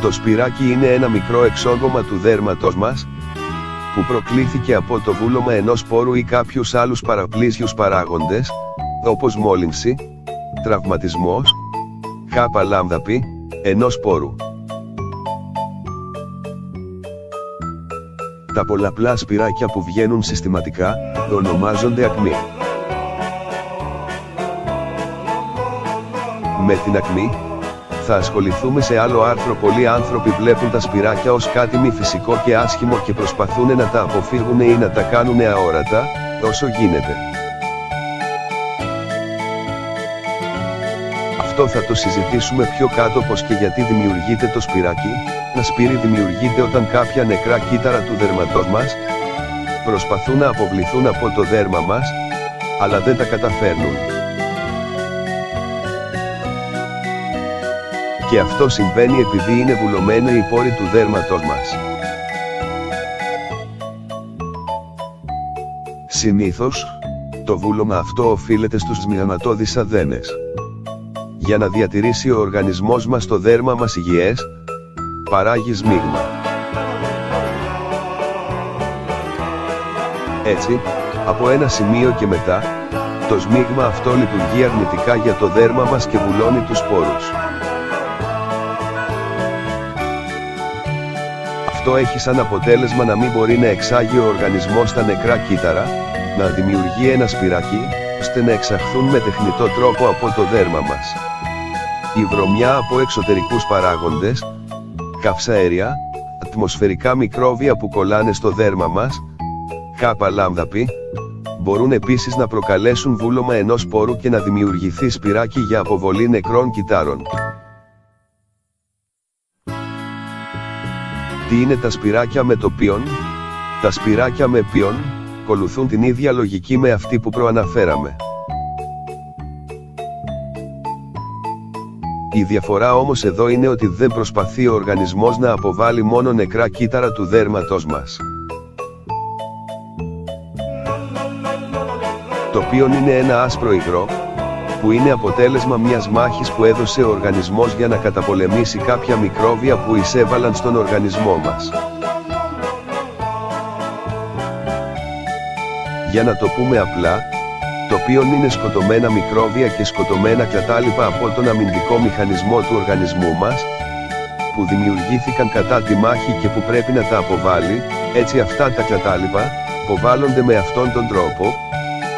Το σπυράκι είναι ένα μικρό εξόγκωμα του δέρματος μας, που προκλήθηκε από το βούλωμα ενός σπόρου ή κάποιους άλλους παραπλήσιους παράγοντες, όπως μόλυνση, τραυματισμός, λάμδα-π, ενός σπόρου. Τα πολλαπλά σπυράκια που βγαίνουν συστηματικά, ονομάζονται ακμή. Με την ακμή, θα ασχοληθούμε σε άλλο άρθρο. Πολλοί άνθρωποι βλέπουν τα σπυράκια ως κάτι μη φυσικό και άσχημο και προσπαθούν να τα αποφύγουν ή να τα κάνουν αόρατα, όσο γίνεται. Αυτό θα το συζητήσουμε πιο κάτω, πως και γιατί δημιουργείται το σπυράκι. Ένα σπύρι δημιουργείται όταν κάποια νεκρά κύτταρα του δέρματός μας προσπαθούν να αποβληθούν από το δέρμα μας, αλλά δεν τα καταφέρνουν. Και αυτό συμβαίνει επειδή είναι βουλωμένοι οι πόροι του δέρματος μας. Συνήθως, το βούλωμα αυτό οφείλεται στους μυαματώδεις αδένες. Για να διατηρήσει ο οργανισμός μας το δέρμα μας υγιές, παράγει σμίγμα. Έτσι, από ένα σημείο και μετά, το σμίγμα αυτό λειτουργεί αρνητικά για το δέρμα μας και βουλώνει τους σπόρους. Αυτό έχει σαν αποτέλεσμα να μην μπορεί να εξάγει ο οργανισμός τα νεκρά κύτταρα, να δημιουργεί ένα σπυράκι, ώστε να εξαχθούν με τεχνητό τρόπο από το δέρμα μας. Η βρωμιά από εξωτερικούς παράγοντες, καυσαέρια, ατμοσφαιρικά μικρόβια που κολλάνε στο δέρμα μας, λάμδα-π, μπορούν επίσης να προκαλέσουν βούλωμα ενός σπόρου και να δημιουργηθεί σπυράκι για αποβολή νεκρών κυττάρων. Τι είναι τα σπυράκια με το πίον? Τα σπυράκια με πίον ακολουθούν την ίδια λογική με αυτή που προαναφέραμε. Η διαφορά όμως εδώ είναι ότι δεν προσπαθεί ο οργανισμός να αποβάλει μόνο νεκρά κύτταρα του δέρματος μας. Το πίον είναι ένα άσπρο υγρό, που είναι αποτέλεσμα μιας μάχης που έδωσε ο οργανισμός για να καταπολεμήσει κάποια μικρόβια που εισέβαλαν στον οργανισμό μας. Για να το πούμε απλά, το πίον είναι σκοτωμένα μικρόβια και σκοτωμένα κατάλοιπα από τον αμυντικό μηχανισμό του οργανισμού μας, που δημιουργήθηκαν κατά τη μάχη και που πρέπει να τα αποβάλει. Έτσι αυτά τα κατάλοιπα αποβάλλονται με αυτόν τον τρόπο,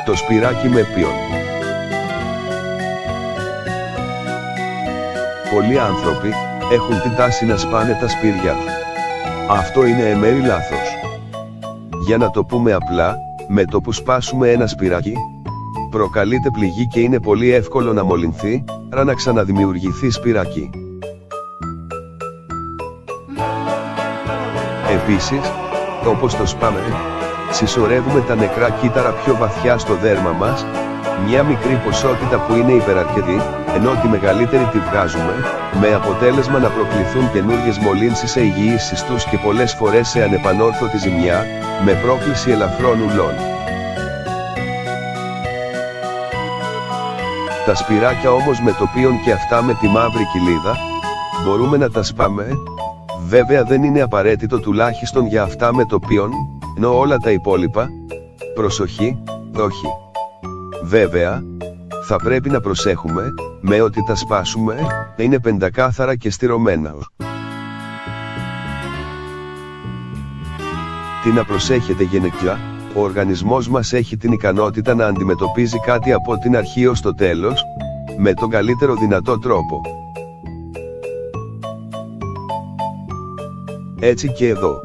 το σπυράκι με πίον. Πολλοί άνθρωποι έχουν την τάση να σπάνε τα σπήρια. Αυτό είναι εμέρι λάθος. Για να το πούμε απλά, με το που σπάσουμε ένα σπυράκι, προκαλείται πληγή και είναι πολύ εύκολο να μολυνθεί, άρα να ξαναδημιουργηθεί σπυράκι. Επίσης, όπως το σπάμε, συσσωρεύουμε τα νεκρά κύτταρα πιο βαθιά στο δέρμα μας, μια μικρή ποσότητα που είναι υπεραρκετή, ενώ τη μεγαλύτερη τη βγάζουμε, με αποτέλεσμα να προκληθούν καινούργιες μολύνσεις σε υγιείς ιστούς και πολλές φορές σε ανεπανόρθωτη ζημιά, με πρόκληση ελαφρών ουλών. Τα σπυράκια όμως με το πίον και αυτά με τη μαύρη κοιλίδα, μπορούμε να τα σπάμε, βέβαια δεν είναι απαραίτητο τουλάχιστον για αυτά με το πίον, ενώ όλα τα υπόλοιπα, προσοχή, όχι. Βέβαια, θα πρέπει να προσέχουμε, με ότι τα σπάσουμε, είναι πεντακάθαρα και στηρωμένα. Τι να προσέχετε γενικά? Ο οργανισμός μας έχει την ικανότητα να αντιμετωπίζει κάτι από την αρχή ως το τέλος, με τον καλύτερο δυνατό τρόπο. Έτσι και εδώ.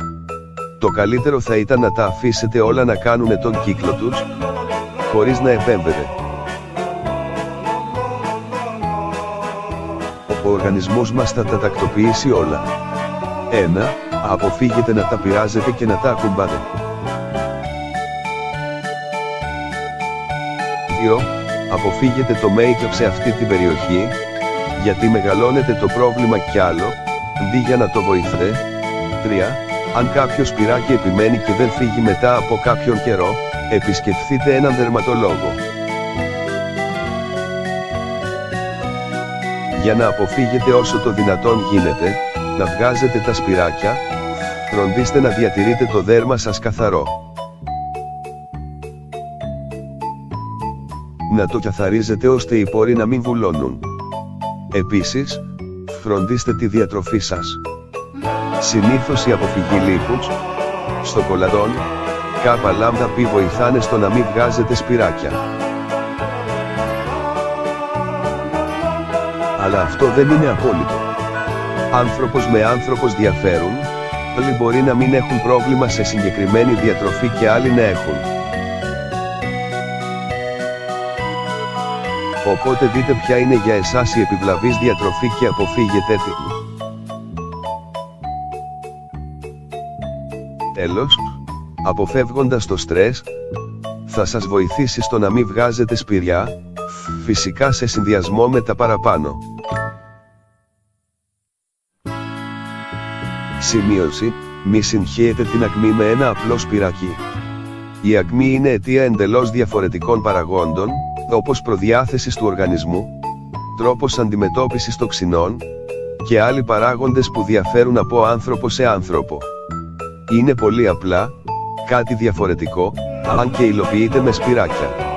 Το καλύτερο θα ήταν να τα αφήσετε όλα να κάνουνε τον κύκλο τους, χωρίς να επέμβετε. Ο οργανισμός μας θα τα τακτοποιήσει όλα. 1. Αποφύγετε να τα πειράζετε και να τα ακουμπάτε. 2. Αποφύγετε το make-up σε αυτή την περιοχή, γιατί μεγαλώνετε το πρόβλημα κι άλλο, αντί για να το βοηθάτε. 3. Αν κάποιο σπυράκι επιμένει και δεν φύγει μετά από κάποιον καιρό, επισκεφθείτε έναν δερματολόγο. Για να αποφύγετε όσο το δυνατόν γίνεται, να βγάζετε τα σπυράκια, φροντίστε να διατηρείτε το δέρμα σας καθαρό. Να το καθαρίζετε ώστε οι πόροι να μην βουλώνουν. Επίσης, φροντίστε τη διατροφή σας. Συνήθως η αποφυγή λίπους, στοκολατών, κάπα λάμδα πι βοηθάνε στο να μην βγάζετε σπυράκια. Αλλά αυτό δεν είναι απόλυτο. Άνθρωπος με άνθρωπος διαφέρουν, άλλοι μπορεί να μην έχουν πρόβλημα σε συγκεκριμένη διατροφή και άλλοι να έχουν. Οπότε δείτε ποια είναι για εσάς η επιβλαβής διατροφή και αποφύγετε την. Τέλος, αποφεύγοντας το στρες, θα σας βοηθήσει στο να μην βγάζετε σπηριά, φυσικά σε συνδυασμό με τα παραπάνω. Σημείωση, μη συγχύετε την ακμή με ένα απλό σπυράκι. Η ακμή είναι αιτία εντελώς διαφορετικών παραγόντων, όπως προδιάθεσης του οργανισμού, τρόπος αντιμετώπισης τοξινών, και άλλοι παράγοντες που διαφέρουν από άνθρωπο σε άνθρωπο. Είναι πολύ απλά, κάτι διαφορετικό, αν και υλοποιείται με σπυράκια.